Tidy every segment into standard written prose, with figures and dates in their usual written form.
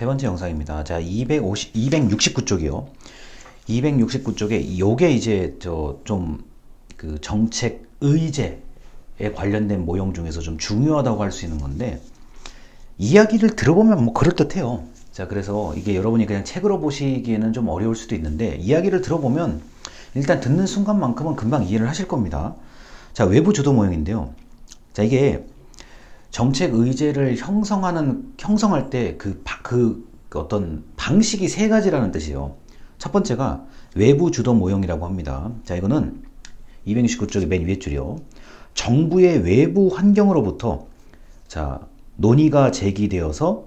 세 번째 영상입니다. 자, 269쪽이요. 269쪽에 요게 이제 좀 그 정책 의제에 관련된 모형 중에서 좀 중요하다고 할 수 있는 건데, 이야기를 들어보면 뭐 그럴듯해요. 자, 그래서 이게 여러분이 그냥 책으로 보시기에는 좀 어려울 수도 있는데, 이야기를 들어보면 일단 듣는 순간만큼은 금방 이해를 하실 겁니다. 자, 외부 주도 모형인데요. 자, 이게 정책 의제를 형성할 때 그 어떤 방식이 세 가지라는 뜻이에요. 첫 번째가 외부 주도 모형이라고 합니다. 자, 이거는 269쪽의 맨 위에 줄이요. 정부의 외부 환경으로부터 자, 논의가 제기되어서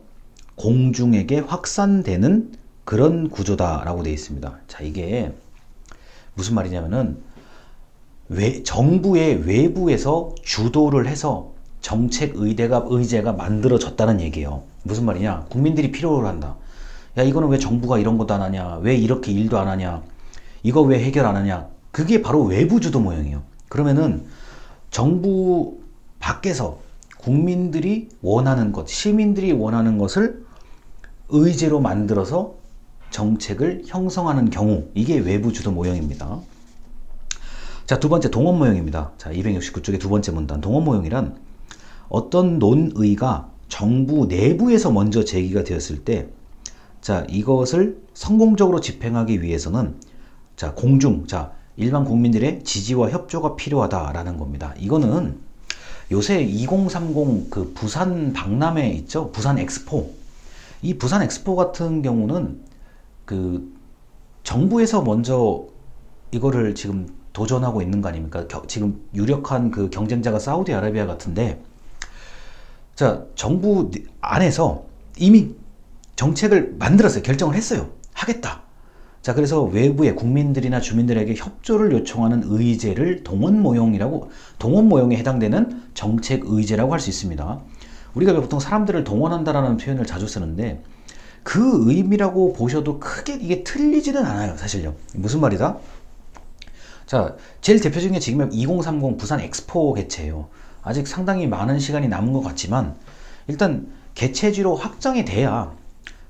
공중에게 확산되는 그런 구조다라고 되어 있습니다. 자, 이게 무슨 말이냐면은 정부의 외부에서 주도를 해서 정책 의제가 만들어졌다는 얘기예요. 무슨 말이냐? 국민들이 필요로 한다. 야, 이거는 왜 정부가 이런 것도 안 하냐? 왜 이렇게 일도 안 하냐? 이거 왜 해결 안 하냐? 그게 바로 외부 주도 모형이에요. 그러면은 정부 밖에서 국민들이 원하는 것, 시민들이 원하는 것을 의제로 만들어서 정책을 형성하는 경우, 이게 외부 주도 모형입니다. 자, 두 번째 동원 모형입니다. 자, 269쪽의 두 번째 문단. 동원 모형이란 어떤 논의가 정부 내부에서 먼저 제기가 되었을 때, 자, 이것을 성공적으로 집행하기 위해서는 자, 일반 국민들의 지지와 협조가 필요하다라는 겁니다. 이거는 요새 2030 그 부산 박람회 있죠? 부산 엑스포. 이 부산 엑스포 같은 경우는 그 정부에서 먼저 이거를 지금 도전하고 있는 거 아닙니까? 지금 유력한 그 경쟁자가 사우디아라비아 같은데, 자, 정부 안에서 이미 정책을 만들었어요. 결정을 했어요. 하겠다. 자, 그래서 외부의 국민들이나 주민들에게 협조를 요청하는 의제를 동원 모형에 해당되는 정책 의제라고 할 수 있습니다. 우리가 보통 사람들을 동원한다라는 표현을 자주 쓰는데, 그 의미라고 보셔도 크게 이게 틀리지는 않아요, 사실요. 무슨 말이다? 자, 제일 대표적인 게 지금 2030 부산 엑스포 개최예요. 아직 상당히 많은 시간이 남은 것 같지만, 일단 개최지로 확정이 돼야,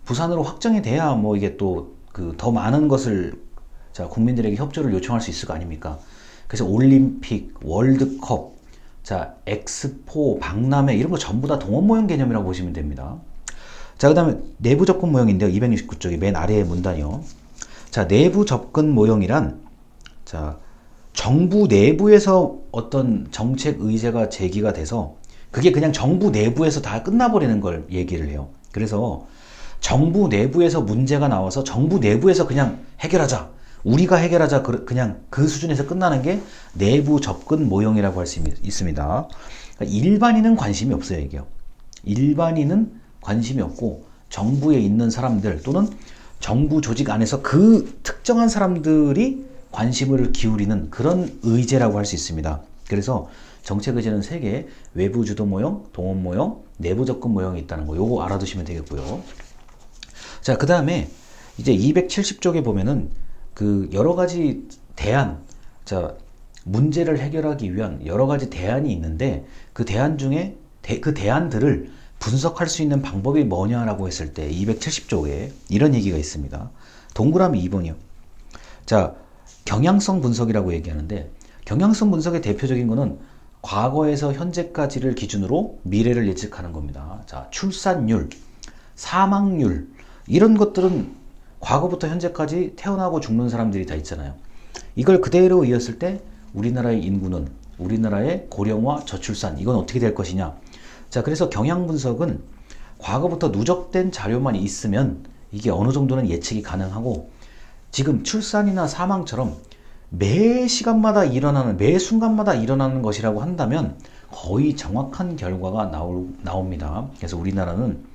부산으로 확정이 돼야 뭐 이게 또 더 많은 것을 자, 국민들에게 협조를 요청할 수 있을 거 아닙니까? 그래서 올림픽, 월드컵, 자, 엑스포, 박람회 이런 거 전부 다 동원 모형 개념이라고 보시면 됩니다. 자, 그 다음에 내부 접근 모형인데요. 269쪽의 맨 아래의 문단이요. 자, 내부 접근 모형이란 자, 정부 내부에서 어떤 정책 의제가 제기가 돼서 그게 그냥 정부 내부에서 다 끝나버리는 걸 얘기를 해요. 그래서 정부 내부에서 문제가 나와서 정부 내부에서 그냥 해결하자, 우리가 해결하자, 그냥 그 수준에서 끝나는 게 내부 접근 모형이라고 할 수 있습니다. 일반인은 관심이 없어요, 이게요. 일반인은 관심이 없고 정부에 있는 사람들 또는 정부 조직 안에서 그 특정한 사람들이 관심을 기울이는 그런 의제라고 할 수 있습니다. 그래서 정책 의제는 3개, 외부 주도 모형, 동원 모형, 내부 접근 모형이 있다는 거, 요거 알아두시면 되겠고요. 자, 그 다음에 이제 270쪽에 보면은 그 여러 가지 자, 문제를 해결하기 위한 여러 가지 대안이 있는데, 그 대안 중에 그 대안들을 분석할 수 있는 방법이 뭐냐라고 했을 때 270쪽에 이런 얘기가 있습니다. 동그라미 2번이요. 자, 경향성 분석이라고 얘기하는데, 경향성 분석의 대표적인 거는 과거에서 현재까지를 기준으로 미래를 예측하는 겁니다. 자, 출산율, 사망률 이런 것들은 과거부터 현재까지 태어나고 죽는 사람들이 다 있잖아요. 이걸 그대로 이었을 때 우리나라의 인구는, 우리나라의 고령화, 저출산, 이건 어떻게 될 것이냐. 자, 그래서 경향 분석은 과거부터 누적된 자료만 있으면 이게 어느 정도는 예측이 가능하고, 지금 출산이나 사망처럼 매 시간마다 일어나는, 매 순간마다 일어나는 것이라고 한다면 거의 정확한 결과가 나옵니다. 그래서 우리나라는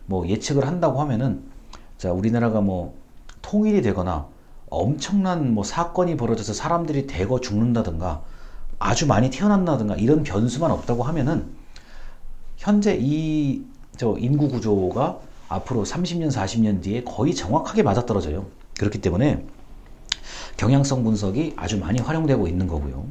뭐 예측을 한다고 하면은, 자, 우리나라가 뭐 통일이 되거나 엄청난 뭐 사건이 벌어져서 사람들이 대거 죽는다든가 아주 많이 태어난다든가 이런 변수만 없다고 하면은 현재 인구 구조가 앞으로 30년, 40년 뒤에 거의 정확하게 맞아떨어져요. 그렇기 때문에 경향성 분석이 아주 많이 활용되고 있는 거고요.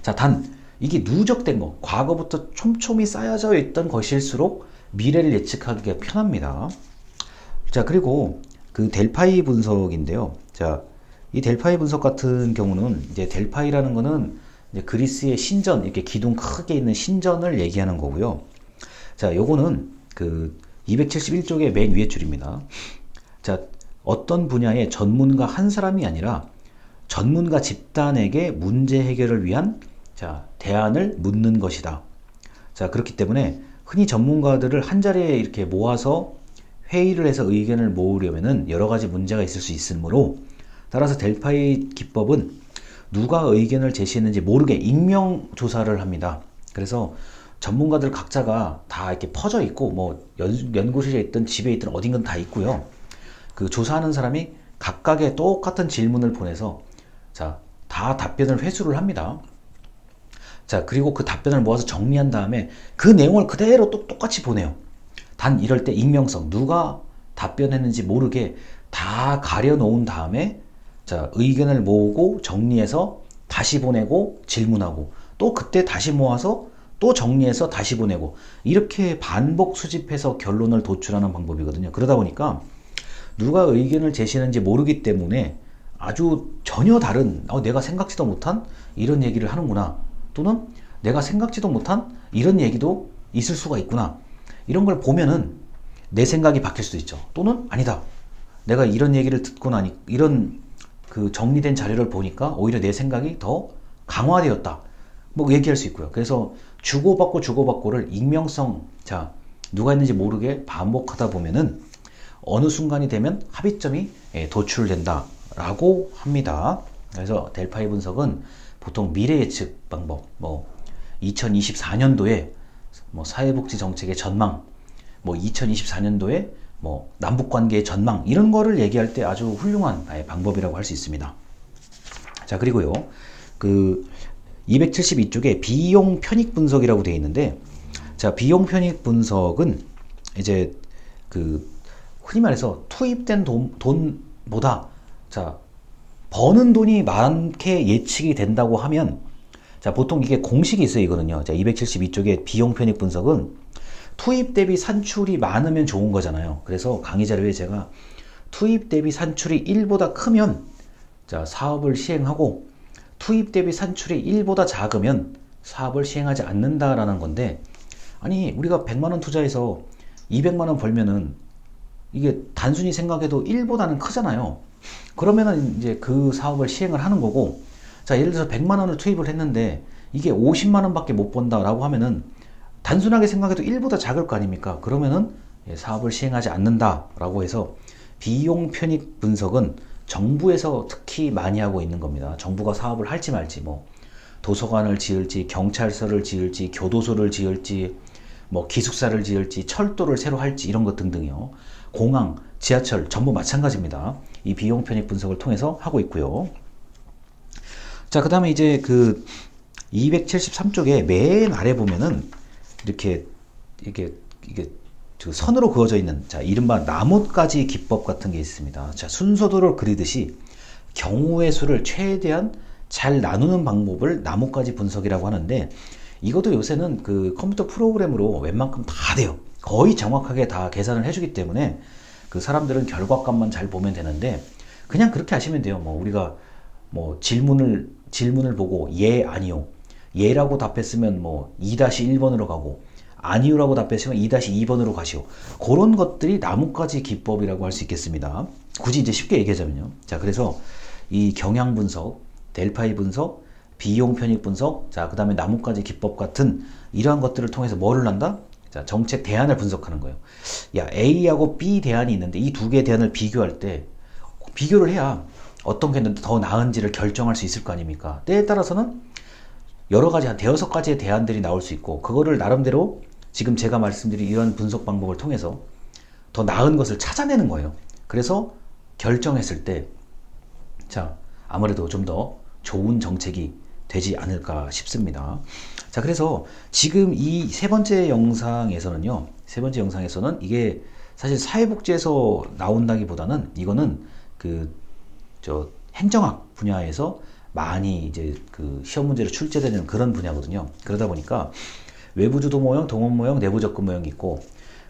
자, 단 이게 누적된 거, 과거부터 촘촘히 쌓여져 있던 것일수록 미래를 예측하기가 편합니다. 자, 그리고 그 델파이 분석인데요. 자, 이 델파이 분석 같은 경우는 이제 델파이라는 거는 이제 그리스의 신전, 이렇게 기둥 크게 있는 신전을 얘기하는 거고요. 자, 요거는 그 271쪽의 맨 위에 줄입니다. 자, 어떤 분야의 전문가 한 사람이 아니라 전문가 집단에게 문제 해결을 위한 자, 대안을 묻는 것이다. 자, 그렇기 때문에 흔히 전문가들을 한 자리에 이렇게 모아서 회의를 해서 의견을 모으려면은 여러 가지 문제가 있을 수 있으므로, 따라서 델파이 기법은 누가 의견을 제시했는지 모르게 익명 조사를 합니다. 그래서 전문가들 각자가 다 이렇게 퍼져 있고, 뭐 연구실에 있든 집에 있든 어딘가는 다 있고요. 그 조사하는 사람이 각각의 똑같은 질문을 보내서 자, 다 답변을 회수를 합니다. 자, 그리고 그 답변을 모아서 정리한 다음에 그 내용을 그대로 또 똑같이 보내요. 단 이럴 때 익명성, 누가 답변했는지 모르게 다 가려놓은 다음에 자, 의견을 모으고 정리해서 다시 보내고 질문하고, 또 그때 다시 모아서 또 정리해서 다시 보내고, 이렇게 반복 수집해서 결론을 도출하는 방법이거든요. 그러다 보니까 누가 의견을 제시했는지 모르기 때문에 아주 전혀 다른, 내가 생각지도 못한 이런 얘기를 하는구나, 또는 내가 생각지도 못한 이런 얘기도 있을 수가 있구나, 이런 걸 보면은 내 생각이 바뀔 수도 있죠. 또는 아니다, 내가 이런 얘기를 듣고 나니, 이런 그 정리된 자료를 보니까 오히려 내 생각이 더 강화되었다, 뭐 얘기할 수 있고요. 그래서 주고받고 주고받고를 익명성, 자, 누가 했는지 모르게 반복하다 보면은 어느 순간이 되면 합의점이 도출된다 라고 합니다. 그래서 델파이 분석은 보통 미래 예측 방법, 뭐 2024년도에 뭐 사회복지 정책의 전망, 뭐 2024년도에 뭐 남북관계의 전망, 이런 거를 얘기할 때 아주 훌륭한 방법이라고 할 수 있습니다. 자, 그리고요, 그 272쪽에 비용 편익 분석이라고 되어 있는데, 자, 비용 편익 분석은 이제 그 흔히 말해서 투입된 돈보다 자, 버는 돈이 많게 예측이 된다고 하면, 자, 보통 이게 공식이 있어요. 이거는요. 자, 272쪽에 비용 편익 분석은 투입 대비 산출이 많으면 좋은 거잖아요. 그래서 강의 자료에 제가 투입 대비 산출이 1보다 크면 자, 사업을 시행하고, 투입 대비 산출이 1보다 작으면 사업을 시행하지 않는다라는 건데, 아니 우리가 100만원 투자해서 200만원 벌면은 이게 단순히 생각해도 1보다는 크잖아요. 그러면은 이제 그 사업을 시행을 하는 거고, 자, 예를 들어서 100만원을 투입을 했는데 이게 50만원밖에 못 번다라고 하면은 단순하게 생각해도 1보다 작을 거 아닙니까? 그러면은 사업을 시행하지 않는다라고 해서 비용 편익 분석은 정부에서 특히 많이 하고 있는 겁니다. 정부가 사업을 할지 말지, 뭐 도서관을 지을지, 경찰서를 지을지, 교도소를 지을지, 뭐 기숙사를 지을지, 철도를 새로 할지, 이런 것 등등이요. 공항, 지하철 전부 마찬가지입니다. 이 비용 편익 분석을 통해서 하고 있고요. 자, 그 다음에 이제 그 273쪽에 맨 아래 보면은 이렇게 이게 그 선으로 그어져 있는, 자, 이른바 나뭇가지 기법 같은 게 있습니다. 자, 순서도를 그리듯이 경우의 수를 최대한 잘 나누는 방법을 나뭇가지 분석이라고 하는데, 이것도 요새는 그 컴퓨터 프로그램으로 웬만큼 다 돼요. 거의 정확하게 다 계산을 해주기 때문에 그 사람들은 결과값만 잘 보면 되는데, 그냥 그렇게 하시면 돼요. 뭐 우리가 뭐 질문을 보고 예, 아니요, 예라고 답했으면 뭐 2-1번으로 가고, 아니요라고 답했으면 2-2번으로 가시오. 그런 것들이 나뭇가지 기법이라고 할 수 있겠습니다. 굳이 이제 쉽게 얘기하자면요. 자, 그래서 이 경향 분석, 델파이 분석, 비용 편익 분석, 자, 그 다음에 나뭇가지 기법 같은 이러한 것들을 통해서 뭐를 한다? 자, 정책 대안을 분석하는 거예요. 야, A하고 B 대안이 있는데 이 두 개의 대안을 비교할 때 비교를 해야 어떤 게 더 나은지를 결정할 수 있을 거 아닙니까? 때에 따라서는 여러 가지, 한 대여섯 가지의 대안들이 나올 수 있고, 그거를 나름대로 지금 제가 말씀드린 이런 분석 방법을 통해서 더 나은 것을 찾아내는 거예요. 그래서 결정했을 때, 자, 아무래도 좀 더 좋은 정책이 되지 않을까 싶습니다. 자, 그래서 지금 이 세 번째 영상에서는요, 이게 사실 사회복지에서 나온다기보다는 이거는 행정학 분야에서 많이 이제 그 시험 문제로 출제되는 그런 분야거든요. 그러다 보니까 외부 주도 모형, 동원 모형, 내부 접근 모형이 있고,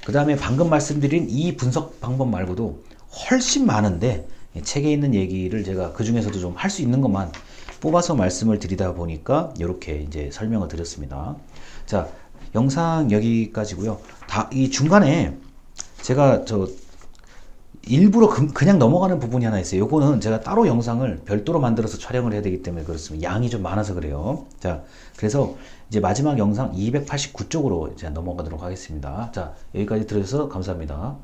그 다음에 방금 말씀드린 이 분석 방법 말고도 훨씬 많은데 책에 있는 얘기를 제가 그 중에서도 좀 할 수 있는 것만 뽑아서 말씀을 드리다 보니까 이렇게 이제 설명을 드렸습니다. 자, 영상 여기까지고요. 이 중간에 제가 일부러 그냥 넘어가는 부분이 하나 있어요. 요거는 제가 따로 영상을 별도로 만들어서 촬영을 해야 되기 때문에 그렇습니다. 양이 좀 많아서 그래요. 자, 그래서 이제 마지막 영상 289쪽으로 이제 넘어가도록 하겠습니다. 자, 여기까지 들어주셔서 감사합니다.